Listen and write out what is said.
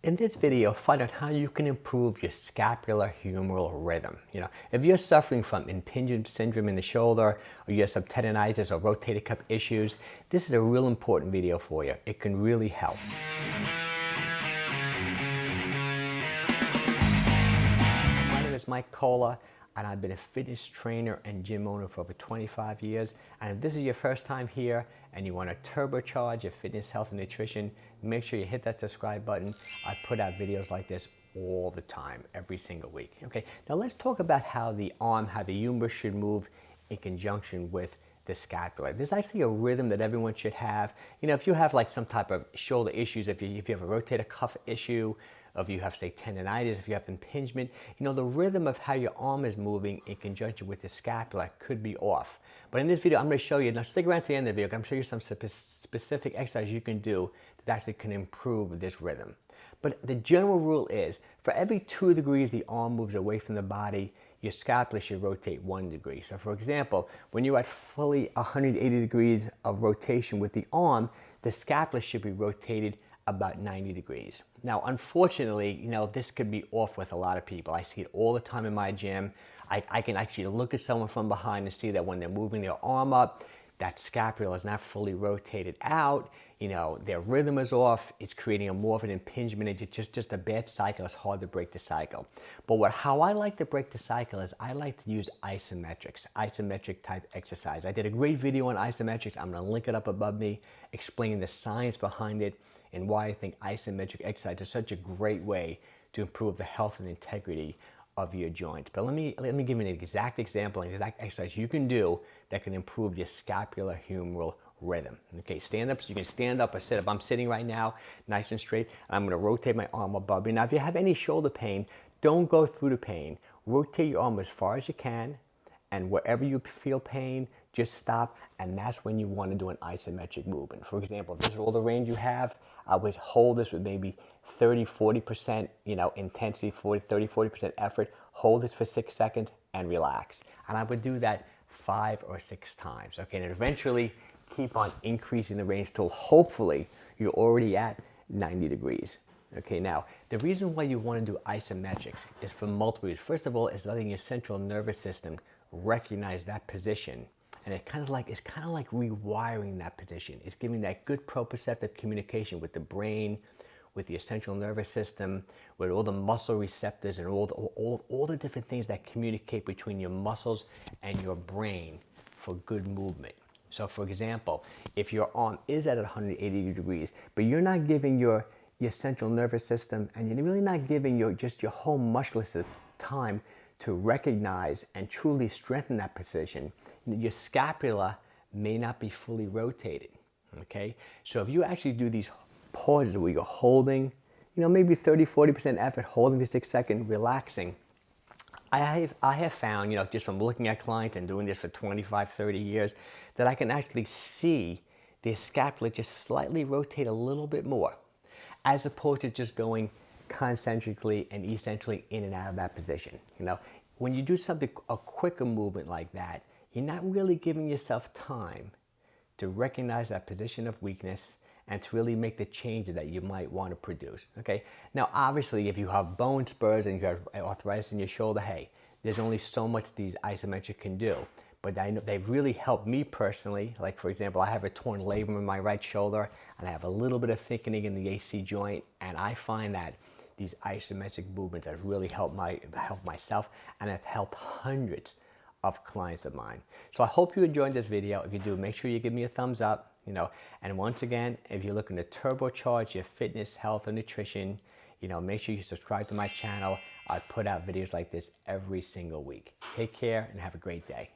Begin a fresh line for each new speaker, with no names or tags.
In this video, find out how you can improve your scapular humeral rhythm. If you're suffering from impingement syndrome in the shoulder, or you have some tendonitis or rotator cuff issues, this is a real important video for you. It can really help. My name is Mike Cola, and I've been a fitness trainer and gym owner for over 25 years. And if this is your first time here and you want to turbocharge your fitness, health, and nutrition, make sure you hit that subscribe button. I put out videos like this all the time, every single week. Okay, now let's talk about how the humerus should move in conjunction with the scapula. There's actually a rhythm that everyone should have. If you have like some type of shoulder issues, if you have a rotator cuff issue, if you have, say, tendonitis, if you have impingement, the rhythm of how your arm is moving in conjunction with the scapula could be off. But in this video, I'm going to show you, now stick around to the end of the video, I'm going to show you some specific exercises you can do that actually can improve this rhythm. But the general rule is, for every 2 degrees the arm moves away from the body, your scapula should rotate 1 degree. So for example, when you're at fully 180 degrees of rotation with the arm, the scapula should be rotated about 90 degrees. Now, unfortunately, this could be off with a lot of people. I see it all the time in my gym. I can actually look at someone from behind and see that when they're moving their arm up, that scapula is not fully rotated out. Their rhythm is off. It's creating more of an impingement. It's just a bad cycle. It's hard to break the cycle. But how I like to break the cycle is I like to use isometrics, isometric type exercise. I did a great video on isometrics. I'm going to link it up above me, explaining the science behind it and why I think isometric exercise is such a great way to improve the health and integrity of your joints. But let me give you an exact example, an exact exercise you can do that can improve your scapular humeral rhythm. Okay, stand up. So you can stand up or sit up. I'm sitting right now, nice and straight. And I'm going to rotate my arm above me. Now, if you have any shoulder pain, don't go through the pain. Rotate your arm as far as you can, and wherever you feel pain, just stop, and that's when you want to do an isometric movement. For example, if this is all the range you have, I would hold this with maybe 30-40% intensity, 30-40% effort. Hold this for 6 seconds and relax. And I would do that 5 or 6 times. Okay, and eventually keep on increasing the range till hopefully you're already at 90 degrees. Okay, now the reason why you want to do isometrics is for multiple reasons. First of all, it's letting your central nervous system recognize that position, and it's kind of like rewiring that position. It's giving that good proprioceptive communication with the brain, with your central nervous system, with all the muscle receptors and all the different things that communicate between your muscles and your brain for good movement. So for example, if your arm is at 180 degrees, but you're not giving your central nervous system, and you're really not giving your whole muscular system time to recognize and truly strengthen that position, your scapula may not be fully rotated. Okay, so if you actually do these pauses where you're holding, maybe 30-40% effort, holding for 6 seconds, relaxing, I have found, just from looking at clients and doing this for 25-30 years, that I can actually see the scapula just slightly rotate a little bit more, as opposed to just going concentrically and eccentrically in and out of that position. When you do a quicker movement like that, you're not really giving yourself time to recognize that position of weakness and to really make the changes that you might want to produce. Okay. Now, obviously, if you have bone spurs and you have arthritis in your shoulder, hey, there's only so much these isometric can do. But I know they've really helped me personally. Like, for example, I have a torn labrum in my right shoulder, and I have a little bit of thickening in the AC joint, and I find that these isometric movements have really helped myself, and have helped hundreds of clients of mine. So I hope you enjoyed this video. If you do, make sure you give me a thumbs up. And once again, if you're looking to turbocharge your fitness, health, and nutrition, make sure you subscribe to my channel. I put out videos like this every single week. Take care and have a great day.